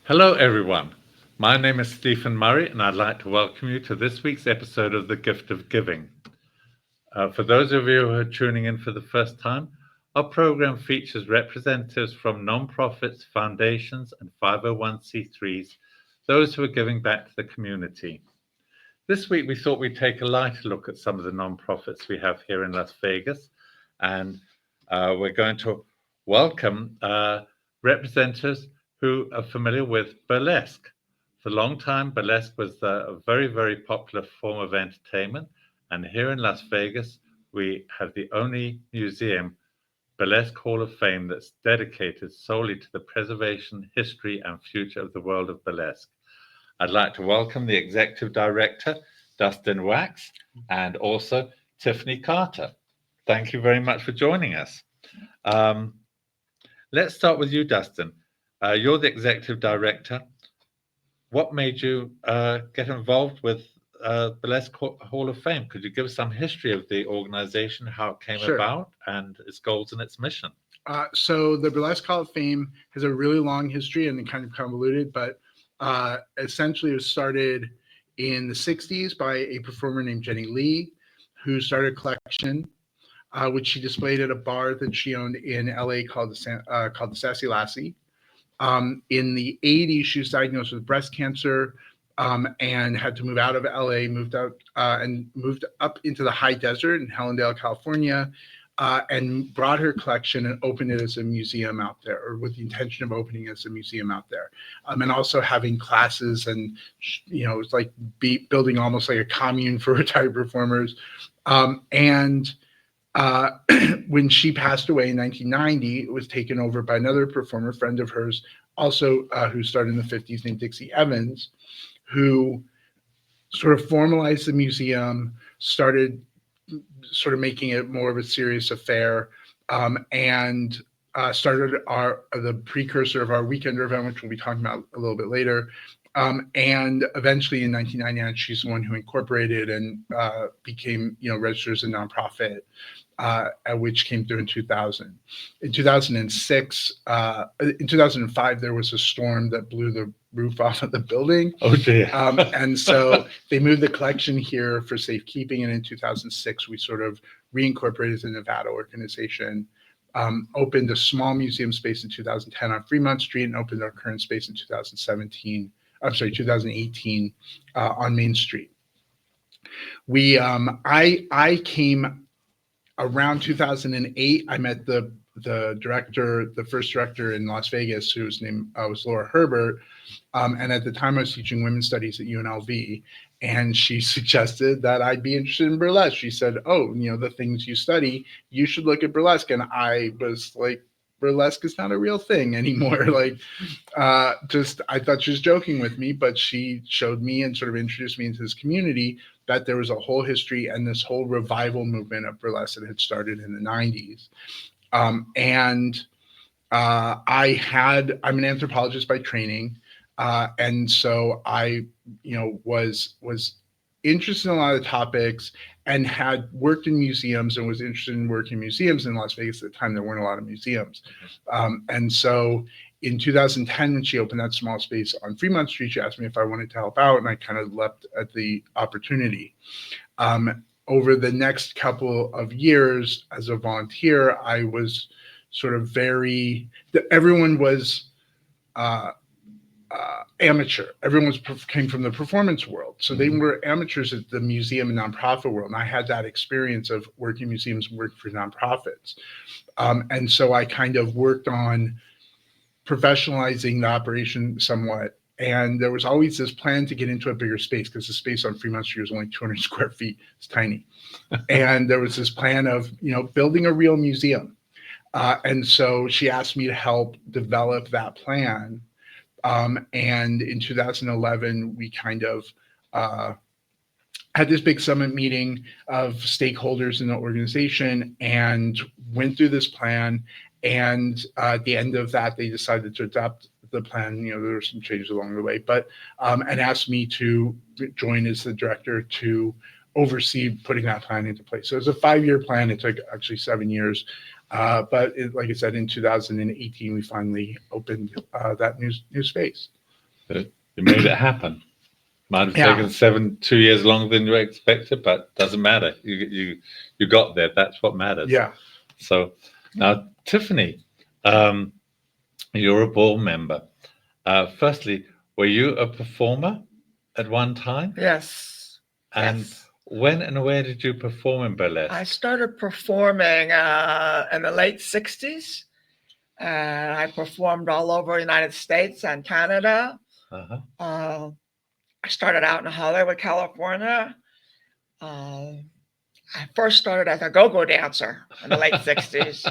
Hello, everyone. My name is Stephen Murray, and I'd like to welcome you to this week's episode of The Gift of Giving. For those of you who are tuning in for the first time, our program features representatives from nonprofits, foundations, and 501c3s, those who are giving back to the community. This week, we thought we'd take a lighter look at some of the nonprofits we have here in Las Vegas, and we're going to welcome representatives who are familiar with burlesque. For a long time, burlesque was a very, very popular form of entertainment, and here in Las Vegas, we have the only museum, Burlesque Hall of Fame, that's dedicated solely to the preservation, history, and future of the world of burlesque. I'd like to welcome the Executive Director, Dustin Wax, and also Tiffany Carter. Thank you very much for joining us. Let's start with you, Dustin. You're the Executive Director. What made you get involved with Burlesque Hall of Fame? Could you give us some history of the organization, how it came about, and its goals and its mission? So the Burlesque Hall of Fame has a really long history and kind of convoluted, but essentially it was started in the 60s by a performer named Jenny Lee, who started a collection, which she displayed at a bar that she owned in LA called the Sassy Lassie. In the 80s, she was diagnosed with breast cancer and had to move out of LA, moved up into the high desert in Helendale, California, and brought her collection and opened it as a museum out there, or with the intention of opening it as a museum out there, and also having classes and, it was like building almost like a commune for retired performers. When she passed away in 1990, it was taken over by another performer, friend of hers, also who started in the 50s, named Dixie Evans, who sort of formalized the museum, started sort of making it more of a serious affair, and started the precursor of our Weekender event, which we'll be talking about a little bit later. And eventually in 1999, she's the one who incorporated and became, registered as a nonprofit, which came through in 2000. In 2006, in 2005, there was a storm that blew the roof off of the building. Oh, dear. And so they moved the collection here for safekeeping. And in 2006, we sort of reincorporated as a Nevada organization, opened a small museum space in 2010 on Fremont Street, and opened our current space in 2018 on Main Street. I came around 2008. I met the first director in Las Vegas, whose name was Laura Herbert. And at the time I was teaching women's studies at UNLV, and she suggested that I'd be interested in burlesque. She said, the things you study, you should look at burlesque. And I was like, burlesque is not a real thing anymore. I thought she was joking with me, but she showed me and sort of introduced me into this community, that there was a whole history and this whole revival movement of burlesque that had started in the 90s. I'm an anthropologist by training. And so I, was interested in a lot of topics and had worked in museums and was interested in working in museums in Las Vegas. At the time, there weren't a lot of museums. And so in 2010, when she opened that small space on Fremont Street, she asked me if I wanted to help out, and I kind of leapt at the opportunity. Over the next couple of years as a volunteer, I was sort of everyone was amateur. Everyone came from the performance world. So they were amateurs at the museum and nonprofit world. And I had that experience of working in museums and working for nonprofits. And so I kind of worked on professionalizing the operation somewhat. And there was always this plan to get into a bigger space, because the space on Fremont Street was only 200 square feet. It's tiny. And there was this plan of, building a real museum. And so she asked me to help develop that plan. And in 2011, we kind of had this big summit meeting of stakeholders in the organization and went through this plan. And at the end of that, they decided to adopt the plan. There were some changes along the way, but and asked me to join as the director to oversee putting that plan into place. So it was a 5-year plan. It took actually 7 years. But like I said, in 2018, we finally opened that new space. You made it happen. Might have Yeah. taken 2 years longer than you expected, but doesn't matter. You got there. That's what matters. Yeah. So now, Tiffany, you're a board member. Firstly, were you a performer at one time? Yes. And Yes. when and where did you perform in burlesque? I started performing in the late 60s. And I performed all over the United States and Canada. Uh-huh. I started out in Hollywood, California. I first started as a go-go dancer in the late 60s.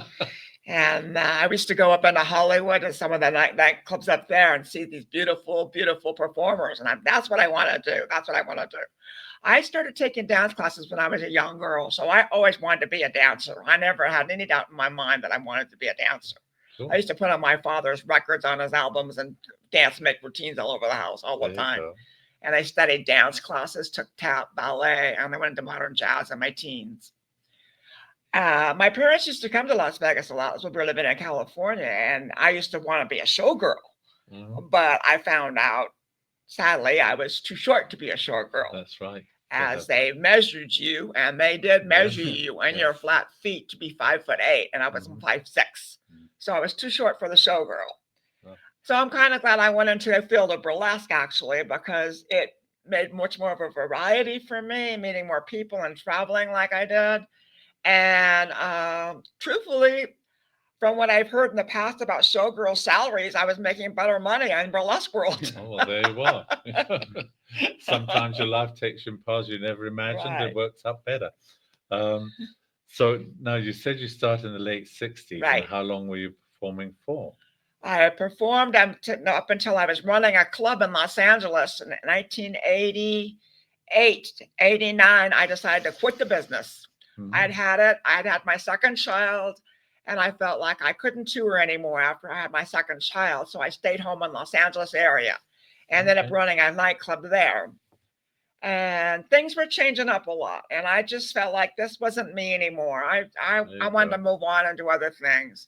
And I used to go up into Hollywood and some of the nightclubs up there and see these beautiful, beautiful performers. And that's what I want to do. That's what I want to do. I started taking dance classes when I was a young girl. So I always wanted to be a dancer. I never had any doubt in my mind that I wanted to be a dancer. Cool. I used to put on my father's records on his albums and dance, make routines all over the house all the time. And I studied dance classes, took tap, ballet, and I went into modern jazz in my teens. My parents used to come to Las Vegas a lot as we were living in California, and I used to want to be a showgirl. Mm-hmm. But I found out, sadly, I was too short to be a showgirl. That's right. As they measured you, and they did measure you and your flat feet to be 5'8", and I was 5'6". So I was too short for the showgirl. So I'm kind of glad I went into the field of burlesque, actually, because it made much more of a variety for me, meeting more people and traveling like I did. And truthfully, from what I've heard in the past about showgirl salaries, I was making better money in burlesque world. Oh, well, there you are. Sometimes your life takes you in paths you never imagined. Right. It works out better. So now you said you started in the late 60s. Right. And how long were you performing for? I performed up until I was running a club in Los Angeles in 1988, 89. I decided to quit the business. Mm-hmm. I'd had my second child, and I felt like I couldn't tour anymore after I had my second child. So I stayed home in Los Angeles area and ended up running a nightclub there. And things were changing up a lot. And I just felt like this wasn't me anymore. I wanted to move on and do other things.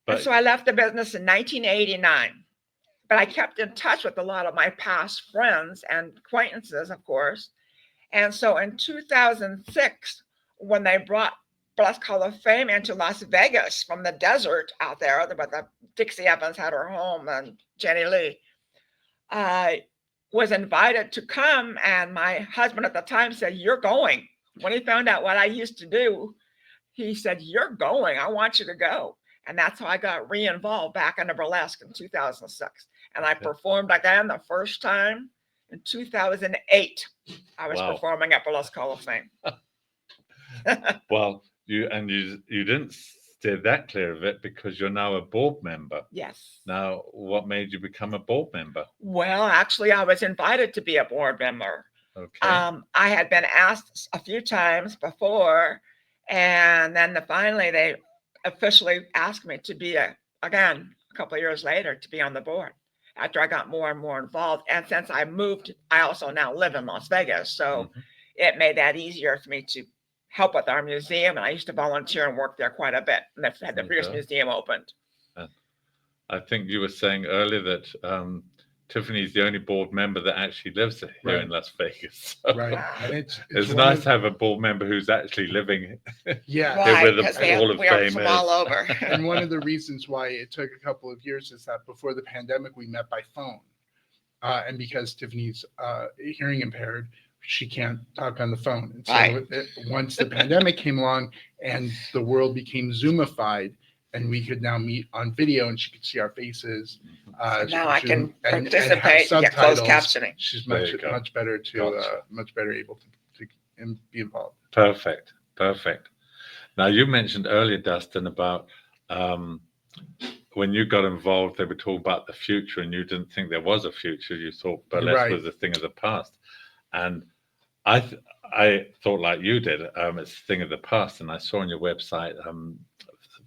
And so I left the business in 1989. But I kept in touch with a lot of my past friends and acquaintances, of course. And so in 2006, when they brought Burlesque Hall of Fame into Las Vegas from the desert out there, but the Dixie Evans had her home and Jenny Lee, I was invited to come, and my husband at the time said, "You're going." When he found out what I used to do, he said, "You're going. I want you to go." And that's how I got re-involved back into burlesque in 2006. And I performed again the first time in 2008. I was performing at Burlesque Hall of Fame. Well, you didn't steer that clear of it because you're now a board member. Yes. Now, what made you become a board member? Well, actually, I was invited to be a board member. Okay. I had been asked a few times before, and then finally they officially asked me to be again a couple of years later to be on the board after I got more and more involved. And since I moved, I also now live in Las Vegas, so it made that easier for me to help with our museum. And I used to volunteer and work there quite a bit. And they had the British Museum opened. I think you were saying earlier that Tiffany's the only board member that actually lives here in Las Vegas. So Right. it's nice to have a board member who's actually living yeah. Right, with because all of we are fame from all over. And one of the reasons why it took a couple of years is that before the pandemic, we met by phone. And because Tiffany's hearing impaired, she can't talk on the phone. And so once the pandemic came along and the world became Zoomified, and we could now meet on video and she could see our faces. Now I can and participate and get closed captioning. She's much better much better able to be involved. Perfect. Now, you mentioned earlier, Dustin, about when you got involved, they were talking about the future and you didn't think there was a future. You thought burlesque was a thing of the past. And I thought like you did, it's a thing of the past. And I saw on your website,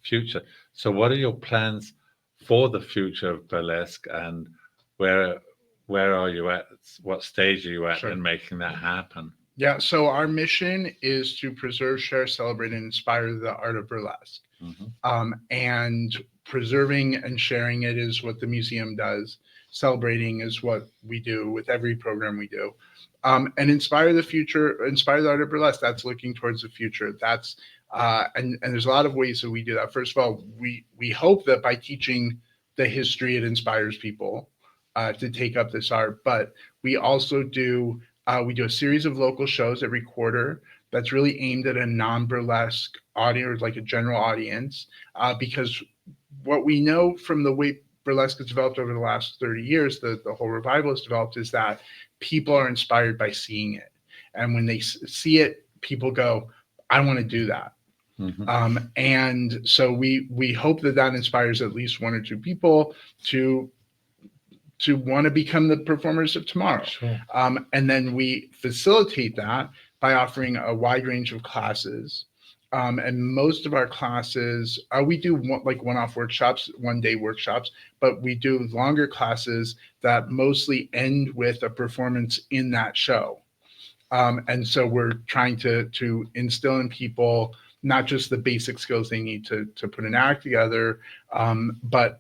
future. So what are your plans for the future of burlesque, and where are you at? What stage are you at in making that happen? Yeah, so our mission is to preserve, share, celebrate, and inspire the art of burlesque. And preserving and sharing it is what the museum does. celebrating is what we do with every program we do. And inspire the future, inspire the art of burlesque. That's looking towards the future. That's and there's a lot of ways that we do that. First of all, we hope that by teaching the history, it inspires people to take up this art. But we also do we do a series of local shows every quarter that's really aimed at a non-burlesque audience, like a general audience, because what we know from the way burlesque has developed over the last 30 years, the whole revival has developed, is that people are inspired by seeing it. And when they see it, people go, I want to do that. And so we hope that that inspires at least one or two people to want to become the performers of tomorrow. Sure. And then we facilitate that by offering a wide range of classes. And most of our classes, we do one-off workshops, one-day workshops, but we do longer classes that mostly end with a performance in that show. And so we're trying to instill in people not just the basic skills they need to put an act together, but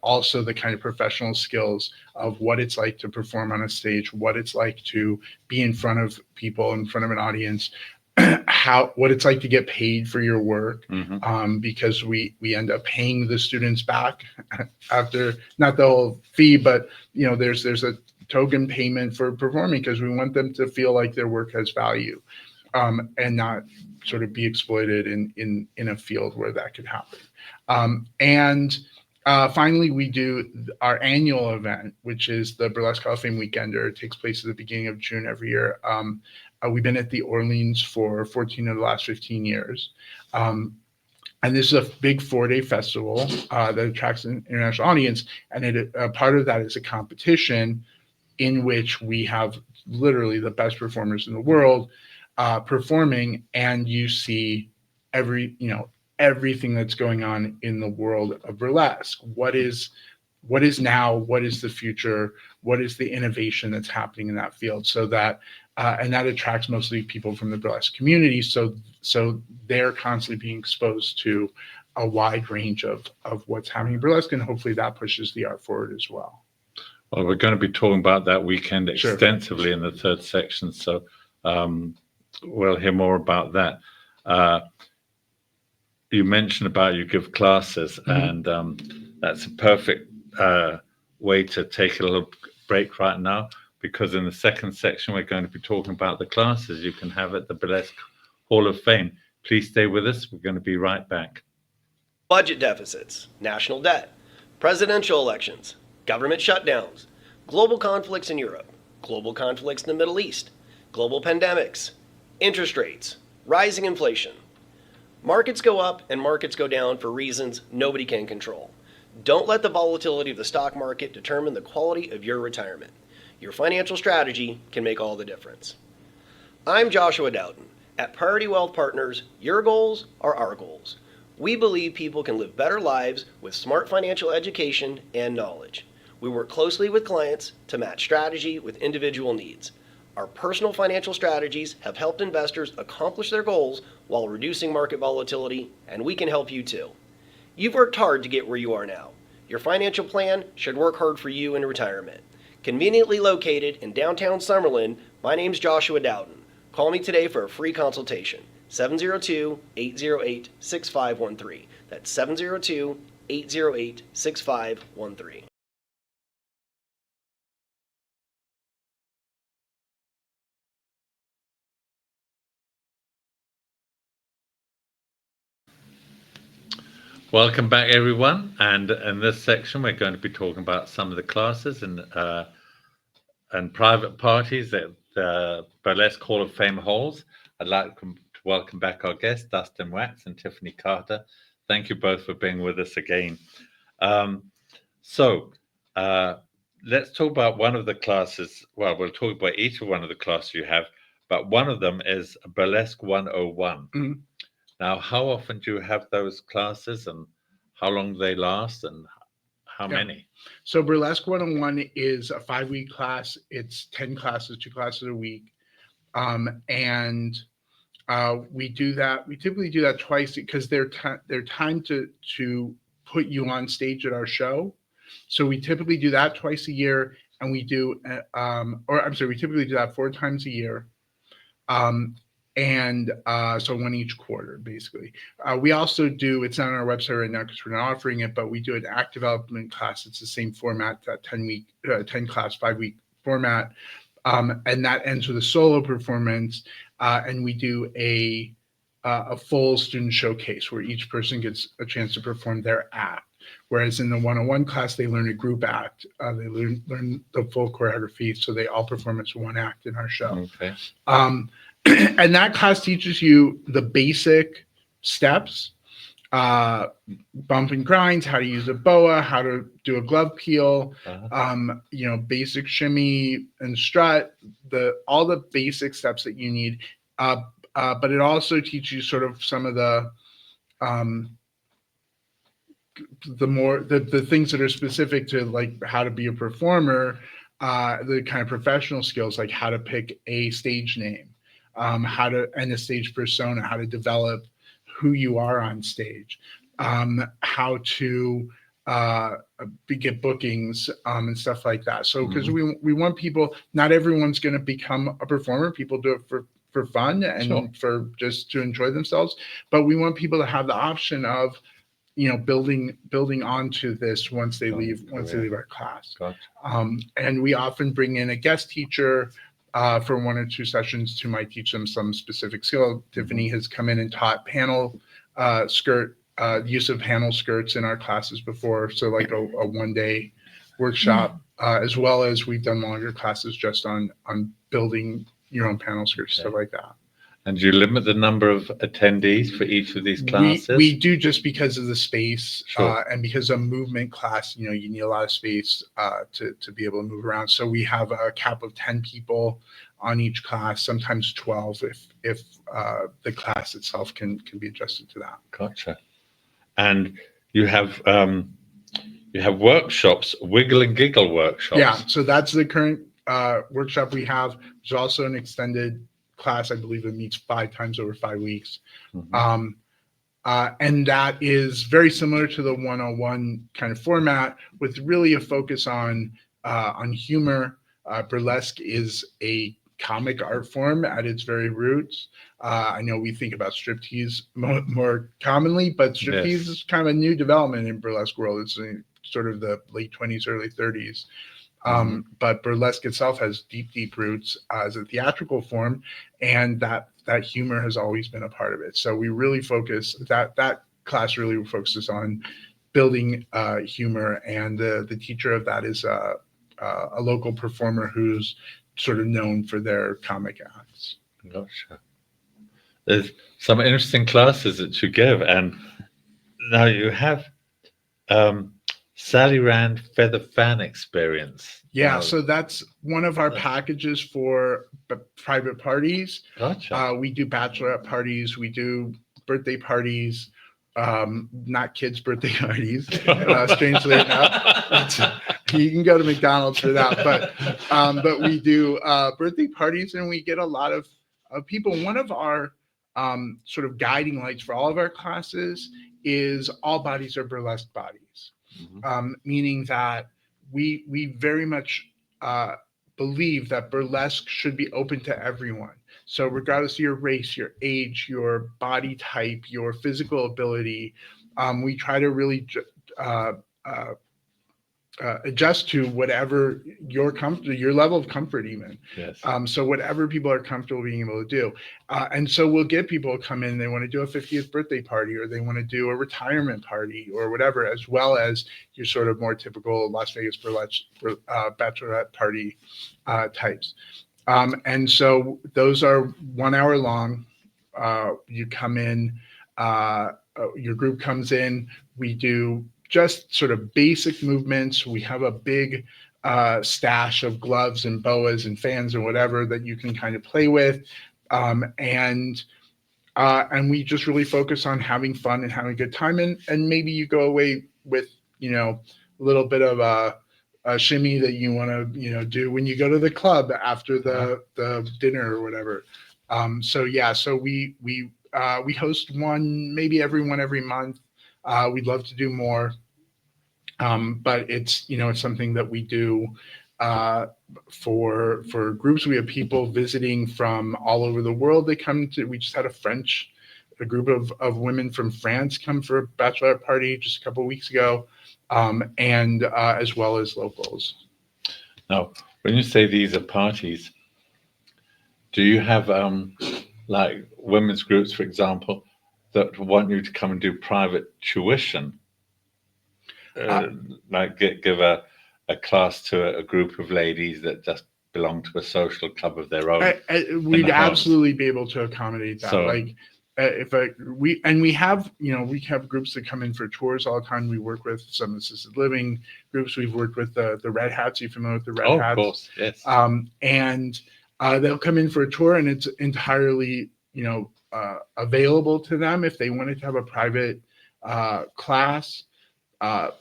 also the kind of professional skills of what it's like to perform on a stage, what it's like to be in front of people, in front of an audience, what it's like to get paid for your work, because we end up paying the students back after, not the whole fee, but there's a token payment for performing, because we want them to feel like their work has value, and not sort of be exploited in a field where that could happen. And finally, we do our annual event, which is the Burlesque Hall of Fame Weekender. It takes place at the beginning of June every year. We've been at the Orleans for 14 of the last 15 years. And this is a big 4-day festival that attracts an international audience. And part of that is a competition in which we have literally the best performers in the world performing, and you see everything that's going on in the world of burlesque. What is now? What is the future? What is the innovation that's happening in that field? So that and that attracts mostly people from the burlesque community. So they're constantly being exposed to a wide range of what's happening in burlesque, and hopefully that pushes the art forward as well. Well, we're going to be talking about that weekend extensively Sure. in the third section, so we'll hear more about that. You mentioned about you give classes, and that's a perfect way to take a little break right now, because in the second section we're going to be talking about the classes you can have at the Burlesque Hall of Fame. Please stay with us. We're going to be right back. Budget deficits, national debt, presidential elections, government shutdowns, global conflicts in Europe, global conflicts in the Middle East, global pandemics, interest rates, rising inflation. Markets go up and markets go down for reasons nobody can control. Don't let the volatility of the stock market determine the quality of your retirement. Your financial strategy can make all the difference. I'm Joshua Dowden. At Priority Wealth Partners, your goals are our goals. We believe people can live better lives with smart financial education and knowledge. We work closely with clients to match strategy with individual needs. Our personal financial strategies have helped investors accomplish their goals while reducing market volatility, and we can help you too. You've worked hard to get where you are now. Your financial plan should work hard for you in retirement. Conveniently located in downtown Summerlin, my name's Joshua Dowden. Call me today for a free consultation. 702-808-6513. That's 702-808-6513. Welcome back, everyone. And in this section, we're going to be talking about some of the classes and private parties that the Burlesque Hall of Fame holds. I'd like to welcome back our guests, Dustin Wax and Tiffany Carter. Thank you both for being with us again. So let's talk about one of the classes. Well, we'll talk about each of one of the classes you have, but one of them is Burlesque 101. Mm-hmm. Now, how often do you have those classes, and how long do they last, and how many? So Burlesque 101 is a 5-week class. It's 10 classes, 2 classes a week. And we do that. We typically do that twice because they're timed to put you on stage at our show. So we typically do that twice a year, and we do, we typically do that 4 times a year. So one each quarter, basically. We also do, it's not on our website right now because we're not offering it, but we do an act development class. It's the same format, that 10 class, 5-week format. And that ends with a solo performance. And we do a full student showcase where each person gets a chance to perform their act. Whereas in the 101 class, they learn a group act. They learn the full choreography, so they all perform as one act in our show. Okay. And that class teaches you the basic steps, bump and grinds, how to use a boa, how to do a glove peel, basic shimmy and strut, all the basic steps that you need. But it also teaches you sort of some of the things that are specific to like how to be a performer, the kind of professional skills, like how to pick a stage name, and a stage persona, how to develop who you are on stage, how to get bookings, and stuff like that. So because we want people, not everyone's going to become a performer. People do it for fun and for just to enjoy themselves. But we want people to have the option of, building onto this once they leave our class. Gotcha. And we often bring in a guest teacher for 1 or 2 sessions who might teach them some specific skill. Tiffany has come in and taught panel use of panel skirts in our classes before. So like a 1-day workshop, as well as we've done longer classes just on building your own panel skirts, stuff like that. And do you limit the number of attendees for each of these classes? We do, just because of the space, and because of movement class, you need a lot of space to be able to move around. So we have a cap of 10 people on each class, sometimes 12 if the class itself can be adjusted to that. Gotcha. And you have workshops, wiggle and giggle workshops. Yeah, so that's the current workshop we have. There's also an extended class, I believe it meets 5 times over 5 weeks. And that is very similar to the 101 kind of format, with really a focus on humor. Burlesque is a comic art form at its very roots. I know we think about striptease more commonly, but striptease is kind of a new development in burlesque world. It's sort of the late 20s, early 30s. But burlesque itself has deep roots as a theatrical form, and that humor has always been a part of it. So we really focus, that class really focuses on building humor, and the teacher of that is a local performer who's sort of known for their comic acts. Gotcha. There's some interesting classes that you give, and now you have Sally Rand Feather Fan Experience. Yeah, so that's one of our packages for private parties. Gotcha. We do bachelorette parties, we do birthday parties, not kids' birthday parties, strangely enough. You can go to McDonald's for that, but we do birthday parties, and we get a lot of people. One of our sort of guiding lights for all of our classes is all bodies are burlesque bodies. Meaning that we very much believe that burlesque should be open to everyone. So regardless of your race, your age, your body type, your physical ability, we try to really adjust to whatever your level of comfort even. Yes. So whatever people are comfortable being able to do. And so we'll get people to come in, they want to do a 50th birthday party, or they want to do a retirement party or whatever, as well as your sort of more typical Las Vegas burlesque bachelorette party types. And so those are 1 hour long. You come in, your group comes in, we do just sort of basic movements. We have a big stash of gloves and boas and fans and whatever that you can kind of play with. And we just really focus on having fun and having a good time. And maybe you go away with, a little bit of a shimmy that you want to, do when you go to the club after the dinner or whatever. So we host one, maybe every month. We'd love to do more. But it's, it's something that we do for groups. We have people visiting from all over the world. We just had a group of women from France come for a bachelorette party just a couple of weeks ago, and as well as locals. Now, when you say these are parties, do you have like women's groups, for example, that want you to come and do private tuition? Like give a class to a group of ladies that just belong to a social club of their own. We'd absolutely be able to accommodate that. So, we have groups that come in for tours all the time. We work with some assisted living groups. We've worked with the Red Hats. Are you familiar with the Red Hats? Of course, yes. And they'll come in for a tour, and it's entirely available to them if they wanted to have a private class.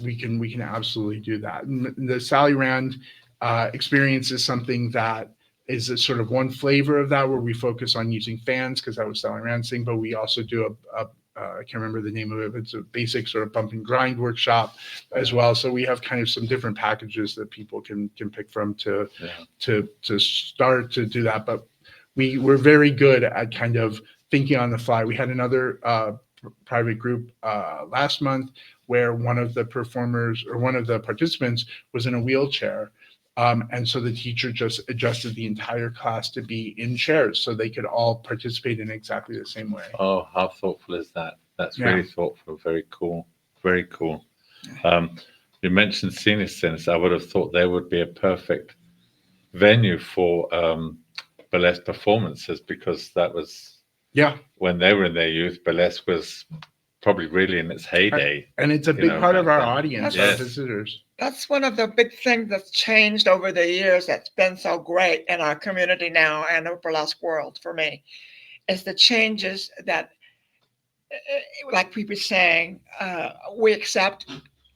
We can absolutely do that. And the Sally Rand experience is something that is a sort of one flavor of that, where we focus on using fans, because that was Sally Rand's thing. But we also do I can't remember the name of it, but it's a basic sort of bump and grind workshop as well. So we have kind of some different packages that people can pick from to start to do that. But we're very good at kind of thinking on the fly. We had another private group last month where one of the participants was in a wheelchair. And so the teacher just adjusted the entire class to be in chairs so they could all participate in exactly the same way. Oh, how thoughtful is that? That's really thoughtful. Very cool. Very cool. You mentioned Senior Centers. I would have thought they would be a perfect venue for burlesque performances, because that was when they were in their youth. Burlesque was probably really in its heyday. And it's a big part of our audience, our visitors. That's one of the big things that's changed over the years that's been so great in our community now and the burlesque world for me, is the changes that, like we were saying, we accept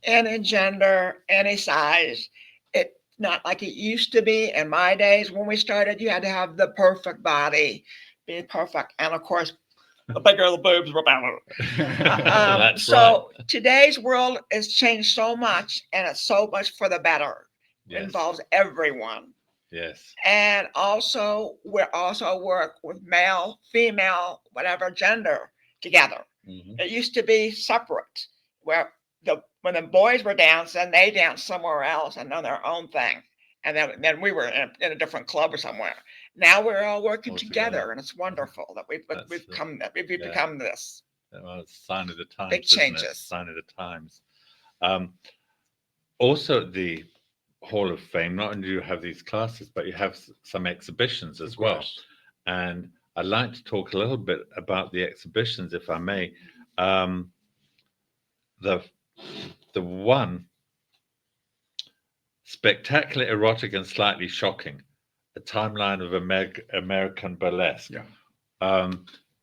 any gender, any size. It's not like it used to be in my days. When we started, you had to have the perfect body, be perfect. And of course, the bigger the boobs, the better. So today's world has changed so much, and it's so much for the better. It involves everyone. Yes. And also, we also work with male, female, whatever gender together. Mm-hmm. It used to be separate, where when the boys were dancing, they danced somewhere else and on their own thing. And then we were in a different club or somewhere. Now we're all working together, and it's wonderful that we've become this. Well, it's a sign of the times. Big changes. Sign of the times. Also, at the Hall of Fame, not only do you have these classes, but you have some exhibitions as well. And I'd like to talk a little bit about the exhibitions, if I may. The one, spectacular, erotic, and slightly shocking, a timeline of American burlesque.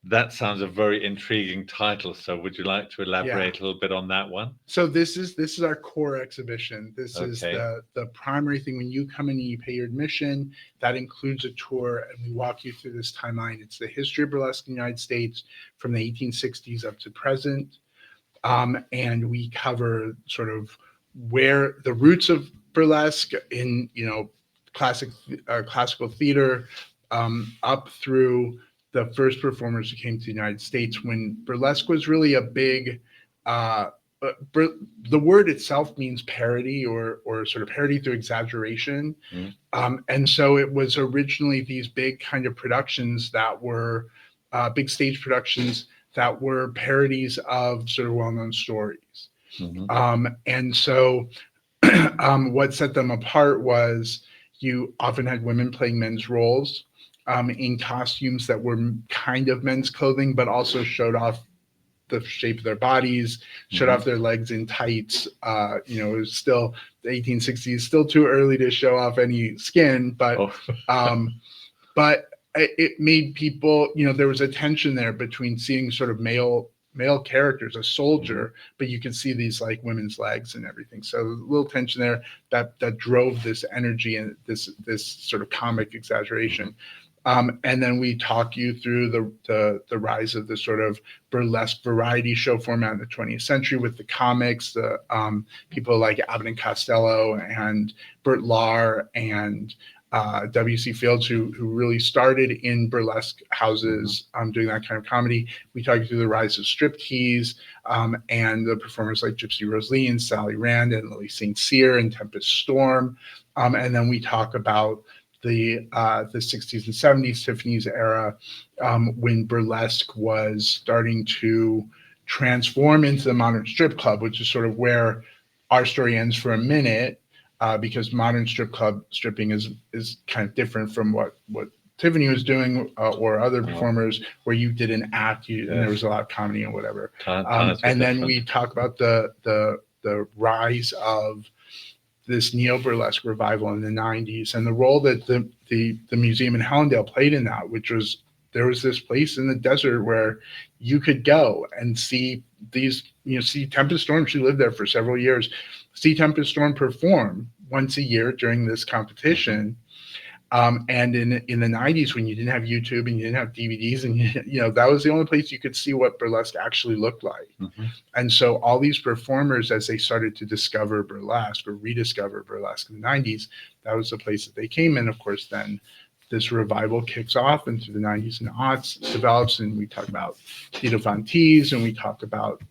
That sounds a very intriguing title. So would you like to elaborate a little bit on that one? So this is our core exhibition. This is the primary thing. When you come in and you pay your admission, that includes a tour, and we walk you through this timeline. It's the history of burlesque in the United States from the 1860s up to present. And we cover sort of where the roots of burlesque in, classical theater, up through the first performers who came to the United States, when burlesque was really a big, the word itself means parody or sort of parody through exaggeration. And so it was originally these big kind of productions that were big stage productions that were parodies of sort of well-known stories. And so what set them apart was you often had women playing men's roles in costumes that were kind of men's clothing, but also showed off the shape of their bodies, showed off their legs in tights. It was still the 1860s, still too early to show off any skin, but it made people, there was a tension there between seeing sort of male characters, a soldier, but you can see these like women's legs and everything. So a little tension there that drove this energy and this sort of comic exaggeration. And then we talk you through the rise of the sort of burlesque variety show format in the 20th century with the comics, the people like Abbott and Costello and Bert Lahr and W.C. Fields, who really started in burlesque houses doing that kind of comedy. We talk you through the rise of striptease and the performers like Gypsy Rose Lee and Sally Rand and Lily St. Cyr and Tempest Storm. And then we talk about the 60s and 70s, Tiffany's era, when burlesque was starting to transform into the modern strip club, which is sort of where our story ends for a minute, because modern stripping is kind of different from what Tiffany was doing or other performers, where you did an act and there was a lot of comedy and whatever. And then we talk about the rise of this neo-burlesque revival in the 90s and the role that the museum in Hellendale played in that, which was there was this place in the desert where you could go and see these, see Tempest Storm. She lived there for several years. See Tempest Storm perform once a year during this competition. And in the 90s, when you didn't have YouTube and you didn't have DVDs, and that was the only place you could see what burlesque actually looked like. And so all these performers, as they started to discover burlesque or rediscover burlesque in the 90s, that was the place that they came in. Of course, then this revival kicks off, and through the 90s and aughts develops, and we talk about Tito Fontees, and we talk about,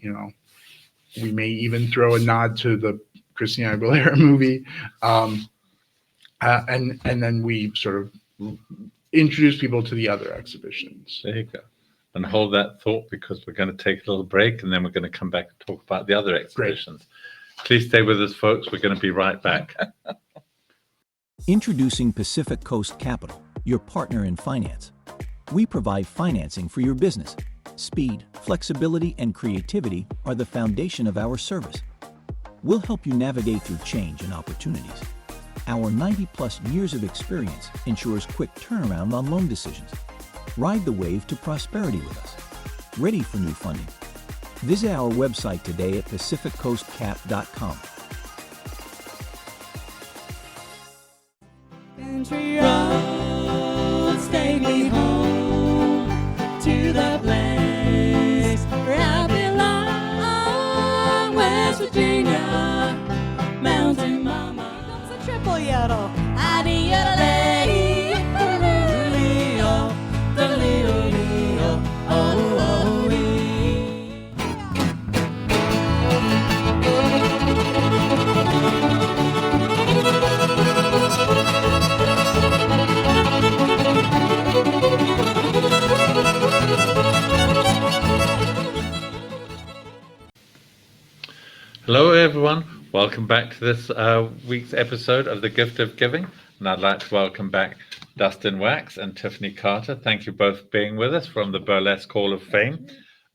we may even throw a nod to the Christina Aguilera movie. And then we sort of introduce people to the other exhibitions. There you go. And hold that thought, because we're going to take a little break and then we're going to come back and talk about the other exhibitions. Great. Please stay with us, folks. We're going to be right back. Introducing Pacific Coast Capital, your partner in finance. We provide financing for your business. Speed, flexibility, and creativity are the foundation of our service. We'll help you navigate through change and opportunities. Our 90-plus years of experience ensures quick turnaround on loan decisions. Ride the wave to prosperity with us. Ready for new funding? Visit our website today at pacificcoastcap.com. Country roads take me home to the place where I belong, West Virginia, Mountain Mama. Triple yodel. Hello, everyone. Welcome back to this week's episode of The Gift of Giving. And I'd like to welcome back Dustin Wax and Tiffany Carter. Thank you both for being with us from the Burlesque Hall of Fame.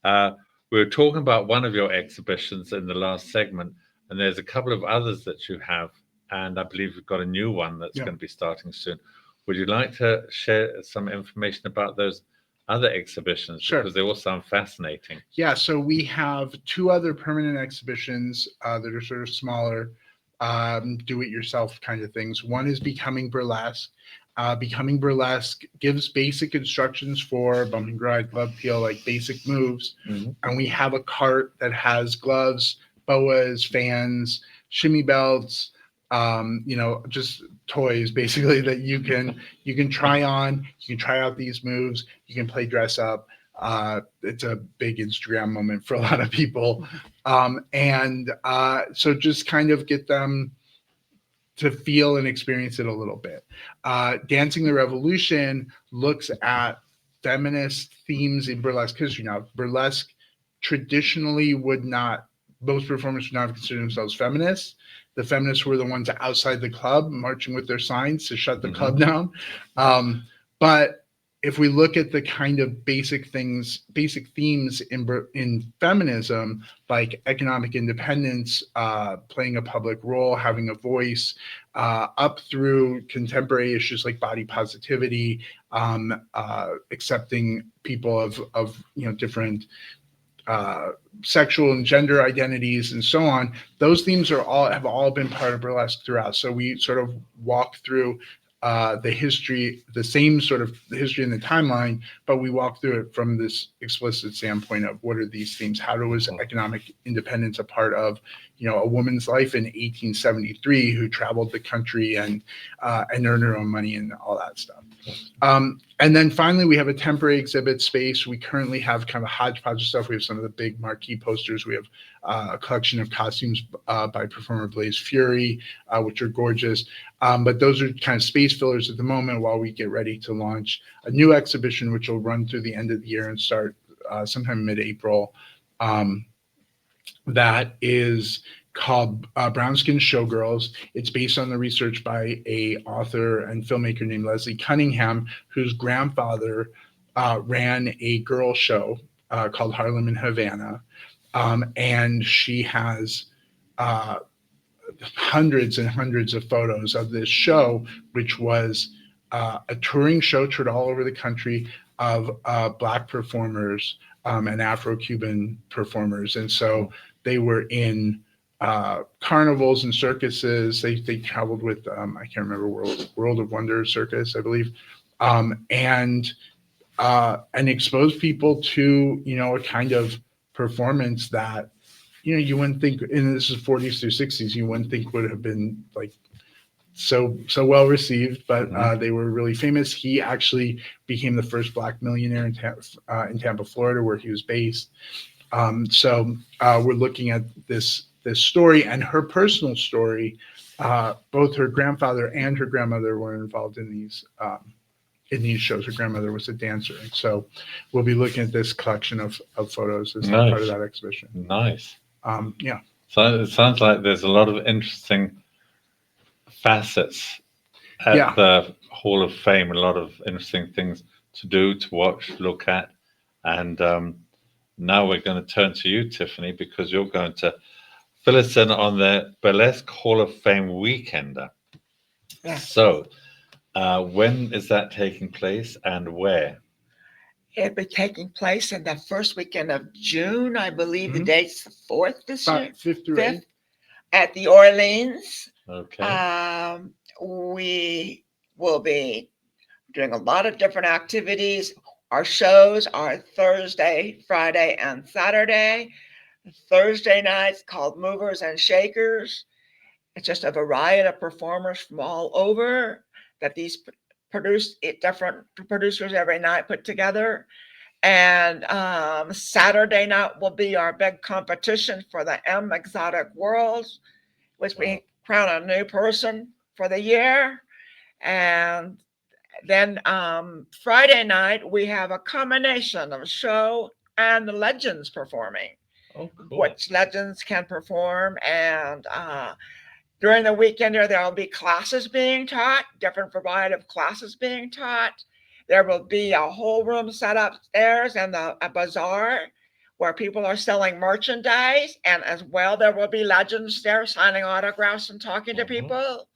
We were talking about one of your exhibitions in the last segment, and there's a couple of others that you have. And I believe you've got a new one that's going to be starting soon. Would you like to share some information about those other exhibitions? Sure. Because they all sound fascinating. Yeah, so we have two other permanent exhibitions that are sort of smaller, do-it-yourself kind of things. One is Becoming Burlesque. Becoming Burlesque gives basic instructions for bump and grind, glove peel, like basic moves. And we have a cart that has gloves, boas, fans, shimmy belts, just toys basically that you can try on. You can try out these moves. You can play dress up. It's a big Instagram moment for a lot of people. So just kind of get them to feel and experience it a little bit. Dancing the Revolution looks at feminist themes in burlesque history. Now, burlesque traditionally most performers would not have considered themselves feminists. The feminists were the ones outside the club marching with their signs to shut the club down. But if we look at the kind of basic themes in feminism, like economic independence, playing a public role, having a voice, up through contemporary issues like body positivity, accepting people of different sexual and gender identities and so on, those themes have all been part of burlesque throughout. So we sort of walk through the history, the same sort of the history and the timeline, but we walk through it from this explicit standpoint of what are these themes? How was economic independence a part of, a woman's life in 1873 who traveled the country and earned her own money and all that stuff. And then finally, we have a temporary exhibit space. We currently have kind of a hodgepodge of stuff. We have some of the big marquee posters. We have a collection of costumes by performer Blaze Fury, which are gorgeous. But those are kind of space fillers at the moment while we get ready to launch a new exhibition, which will run through the end of the year and start sometime mid-April. That is called Brown Skin Showgirls. It's based on the research by a author and filmmaker named Leslie Cunningham, whose grandfather ran a girl show called Harlem in Havana. And she has hundreds and hundreds of photos of this show, which was a touring show toured all over the country of Black performers and Afro-Cuban performers. And so they were in carnivals and circuses. They traveled with I can't remember, World of Wonder Circus, I believe, and exposed people to a kind of performance that you wouldn't think, and this is 40s through 60s, you wouldn't think would have been like so well received, but they were really famous. He actually became the first Black millionaire in Tampa, Florida, where he was based. So we're looking at this story and her personal story. Both her grandfather and her grandmother were involved in these shows. Her grandmother was a dancer, and so we'll be looking at this collection of photos as part of that exhibition. Nice. Yeah. So it sounds like there's a lot of interesting facets at the Hall of Fame. A lot of interesting things to do, to watch, look at, and now we're going to turn to you, Tiffany, because you're going to fill us in on the Burlesque Hall of Fame Weekender. Yeah. So, when is that taking place and where? It'll be taking place in the first weekend of June. I believe the date's the 4th this year. 5th through 8th. At the Orleans. Okay. We will be doing a lot of different activities. Our shows are Thursday, Friday, and Saturday. Thursday nights called Movers and Shakers. It's just a variety of performers from all over that these different producers every night put together. And Saturday night will be our big competition for the M Exotic Worlds, which we crown a new person for the year. And then Friday night, we have a combination of show and the legends performing. Oh, cool. Which legends can perform. And during the weekend, there will be classes being taught, different variety of classes being taught. There will be a whole room set upstairs and a bazaar where people are selling merchandise. And as well, there will be legends there signing autographs and talking to people.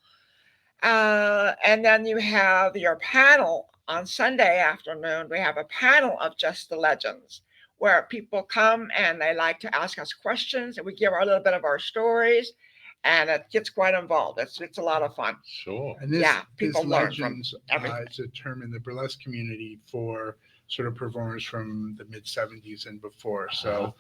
And then you have your panel on Sunday afternoon. We have a panel of just the legends where people come and they like to ask us questions, and we give a little bit of our stories, and it gets quite involved. It's a lot of fun. Sure. And this, people this learn legends, from everything. it's a term in the burlesque community for sort of performers from the mid 70s and before. So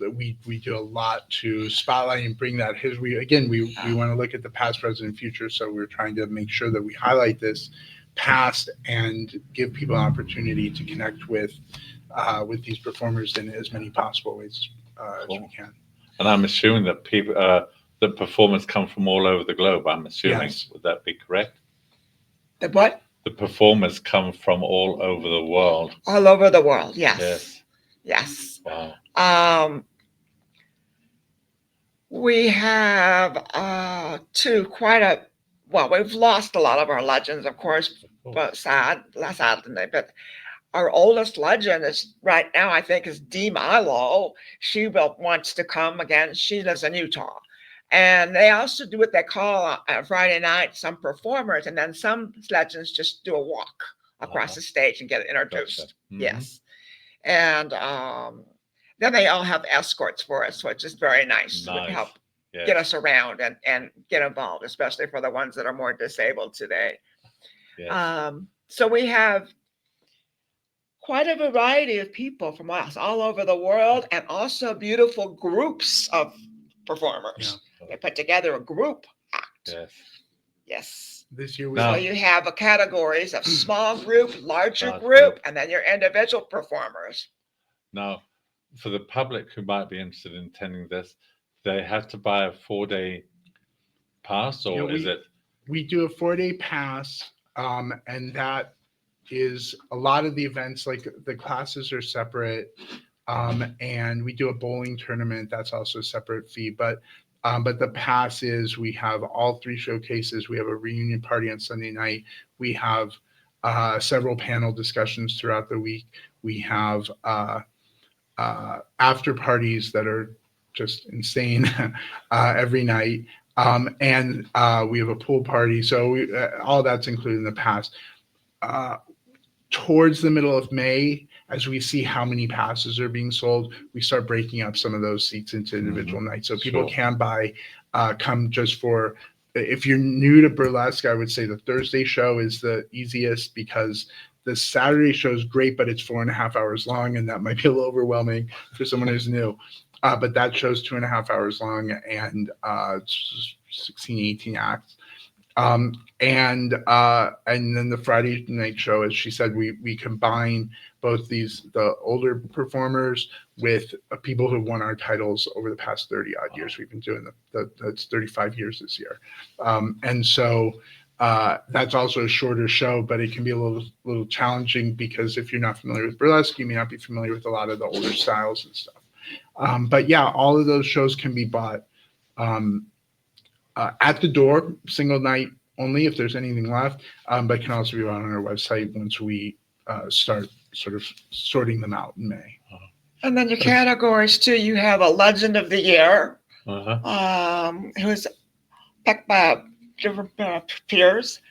we do a lot to spotlight and bring that history. Again, we want to look at the past, present, and future. So we're trying to make sure that we highlight this past and give people an opportunity to connect with these performers in as many possible ways as we can. And I'm assuming that people, the performers come from all over the globe. I'm assuming. Yes. Would that be correct? The what? The performers come from all over the world. All over the world. Yes. Yes. Yes. Wow. We have we've lost a lot of our legends, of course, but sadly, but our oldest legend is right now, I think, is Dee Milo. She wants to come again. She lives in Utah. And they also do what they call Friday night, some performers, and then some legends just do a walk across the stage and get introduced. Gotcha. Mm-hmm. Yes. And then they all have escorts for us, which is very nice to help get us around and get involved, especially for the ones that are more disabled today. Yes. So we have quite a variety of people from us all over the world, and also beautiful groups of performers. They put together a group act. Yes. Yes. This year we Now- So you have a categories of small group, larger Large group, group. and then your individual performers. Now, for the public who might be interested in attending this, they have to buy a 4-day pass, or Yeah, is it? we do a 4-day pass, and that is a lot of the events, like the classes are separate, and we do a bowling tournament. That's also a separate fee, but the pass is, we have all 3 showcases. We have a reunion party on Sunday night. We have several panel discussions throughout the week. We have after parties that are just insane every night. And we have a pool party. So all that's included in the pass. Towards the middle of May, as we see how many passes are being sold, we start breaking up some of those seats into individual nights. So people Sure. can buy, come just for, if you're new to burlesque, I would say the Thursday show is the easiest, because the Saturday show is great, but it's 4.5 hours long, and that might be a little overwhelming for someone who's new. But that show's 2.5 hours long, and it's 16, 18 acts. And then the Friday night show, as she said, we combine both the older performers with people who won our titles over the past 30 odd years. We've been doing that's 35 years this year. And so that's also a shorter show, but it can be a little challenging, because if you're not familiar with burlesque, you may not be familiar with a lot of the older styles and stuff. But yeah, all of those shows can be bought at the door, single night only, if there's anything left, but can also be bought on our website once we start sort of sorting them out in May. And then your categories too, you have a Legend of the Year, who's picked by different peers.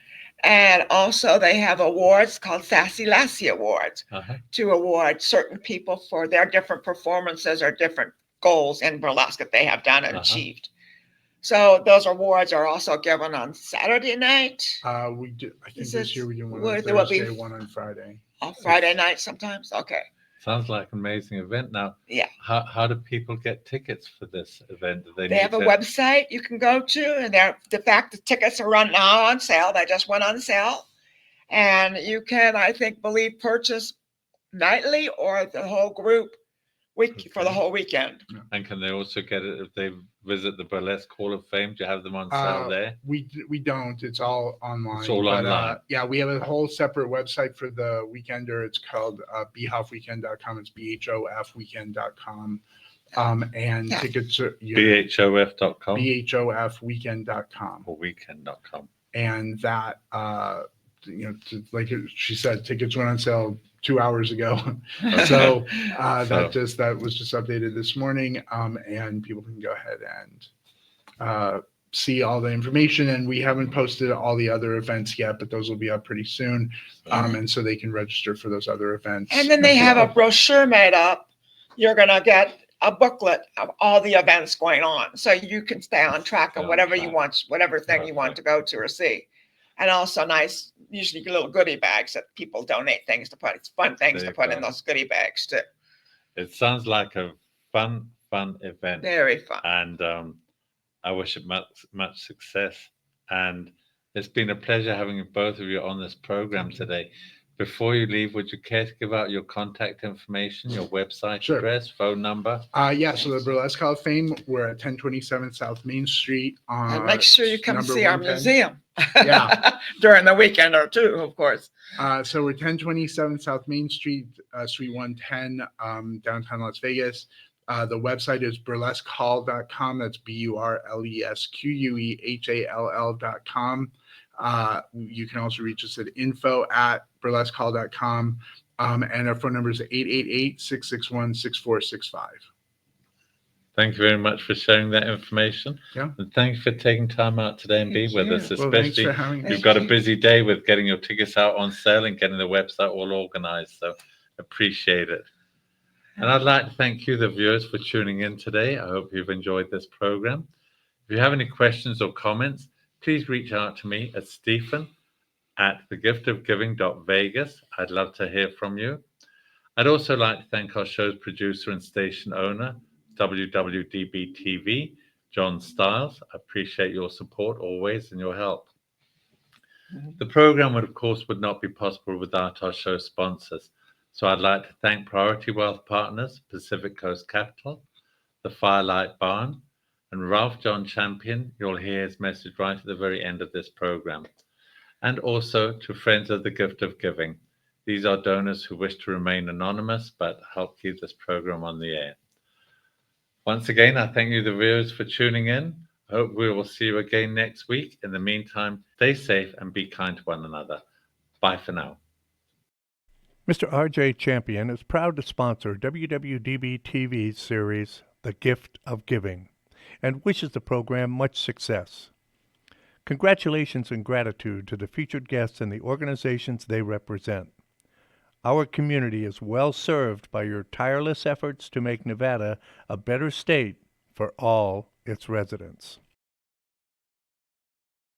And also they have awards called Sassy Lassie Awards to award certain people for their different performances or different goals in burlesque that they have done and achieved. So those awards are also given on Saturday night. We do. I think Is this it- year we do one would on there will be- Thursday, one on Friday. On Friday night sometimes? Okay. Sounds like an amazing event. Now, Yeah. How do people get tickets for this event? Do They need have a to- website you can go to, and the fact the tickets are now on sale. They just went on sale. And you can, I think, purchase nightly or the whole group for the whole weekend. And can they also get it if they visit the Burlesque Hall of Fame? Do you have them on sale there? We don't. It's all online. It's all online. Yeah, we have a whole separate website for the weekender. It's called bhofweekend.com. It's bhofweekend.com. And Yeah. tickets are BHOF.com bhofweekend.com. or weekend.com. And that like she said, tickets went on sale 2 hours ago. So that was just updated this morning, and people can go ahead and see all the information. And we haven't posted all the other events yet, but those will be up pretty soon, and so they can register for those other events. And then they as have a well. brochure made up. You're going to get a booklet of all the events going on, so you can stay on track of whatever you want, whatever thing you want to go to or see. And also nice, usually little goodie bags that people donate things to put. It's fun things to put in those goodie bags too. It sounds like a fun event. Very fun. And I wish it much success. And it's been a pleasure having both of you on this program today. Before you leave, would you care to give out your contact information, your website Sure. address, phone number? Yeah, so the Burlesque Hall of Fame, we're at 1027 South Main Street. And make sure you come number see our 110. museum. Yeah. During the weekend or two, of course. So we're 1027 South Main Street, Suite 110, downtown Las Vegas. The website is burlesquehall.com. That's burlesquehall.com. You can also reach us at info@burlesquehall.com. And our phone number is 888-661-6465. Thank you very much for sharing that information. Yeah. And thank you for taking time out today and being with you. us, Well, thanks especially for having me. you've got a busy day with getting your tickets out on sale and getting the website all organized. So appreciate it. And I'd like to thank you, the viewers, for tuning in today. I hope you've enjoyed this program. If you have any questions or comments, please reach out to me at Stephen at thegiftofgiving.vegas. I'd love to hear from you. I'd also like to thank our show's producer and station owner, WWDBTV, John Stiles. I appreciate your support always and your help. The program would, of course, not be possible without our show sponsors. So I'd like to thank Priority Wealth Partners, Pacific Coast Capital, the Firelight Barn, and Ralph John Champion. You'll hear his message right at the very end of this program. And also to Friends of the Gift of Giving. These are donors who wish to remain anonymous but help keep this program on the air. Once again, I thank you, the viewers, for tuning in. I hope we will see you again next week. In the meantime, stay safe and be kind to one another. Bye for now. Mr. R.J. Champion is proud to sponsor WWDB-TV's series, The Gift of Giving, and wishes the program much success. Congratulations and gratitude to the featured guests and the organizations they represent. Our community is well served by your tireless efforts to make Nevada a better state for all its residents.